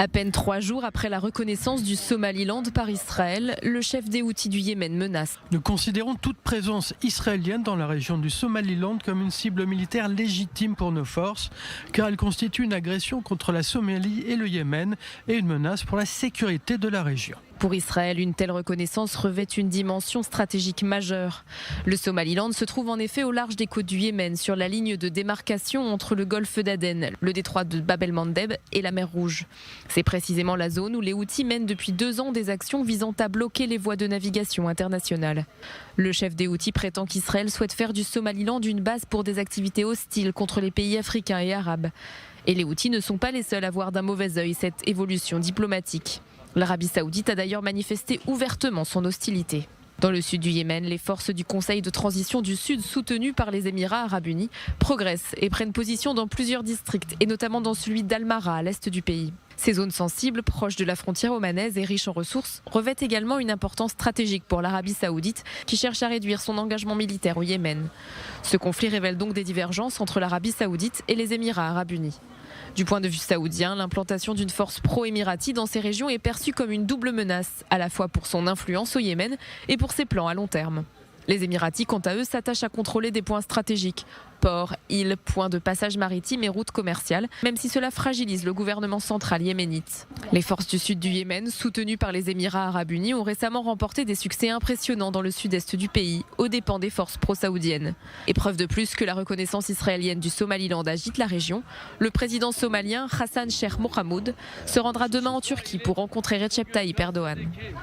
À peine 3 jours après la reconnaissance du Somaliland par Israël, le chef des Houthis du Yémen menace. Nous considérons toute présence israélienne dans la région du Somaliland comme une cible militaire légitime pour nos forces, car elle constitue une agression contre la Somalie et le Yémen et une menace pour la sécurité de la région. Pour Israël, une telle reconnaissance revêt une dimension stratégique majeure. Le Somaliland se trouve en effet au large des côtes du Yémen, sur la ligne de démarcation entre le golfe d'Aden, le détroit de Bab el-Mandeb et la mer Rouge. C'est précisément la zone où les Houthis mènent depuis 2 ans des actions visant à bloquer les voies de navigation internationales. Le chef des Houthis prétend qu'Israël souhaite faire du Somaliland une base pour des activités hostiles contre les pays africains et arabes. Et les Houthis ne sont pas les seuls à voir d'un mauvais œil cette évolution diplomatique. L'Arabie saoudite a d'ailleurs manifesté ouvertement son hostilité. Dans le sud du Yémen, les forces du Conseil de transition du Sud, soutenues par les Émirats arabes unis, progressent et prennent position dans plusieurs districts, et notamment dans celui d'Al-Mara, à l'est du pays. Ces zones sensibles, proches de la frontière omanaise et riches en ressources, revêtent également une importance stratégique pour l'Arabie saoudite, qui cherche à réduire son engagement militaire au Yémen. Ce conflit révèle donc des divergences entre l'Arabie saoudite et les Émirats arabes unis. Du point de vue saoudien, l'implantation d'une force pro-émirati dans ces régions est perçue comme une double menace, à la fois pour son influence au Yémen et pour ses plans à long terme. Les Émiratis, quant à eux, s'attachent à contrôler des points stratégiques, ports, îles, points de passage maritime et routes commerciales, même si cela fragilise le gouvernement central yéménite. Les forces du sud du Yémen, soutenues par les Émirats arabes unis, ont récemment remporté des succès impressionnants dans le sud-est du pays, aux dépens des forces pro-saoudiennes. Et preuve de plus que la reconnaissance israélienne du Somaliland agite la région, le président somalien Hassan Sheikh Mohamud se rendra demain en Turquie pour rencontrer Recep Tayyip Erdogan.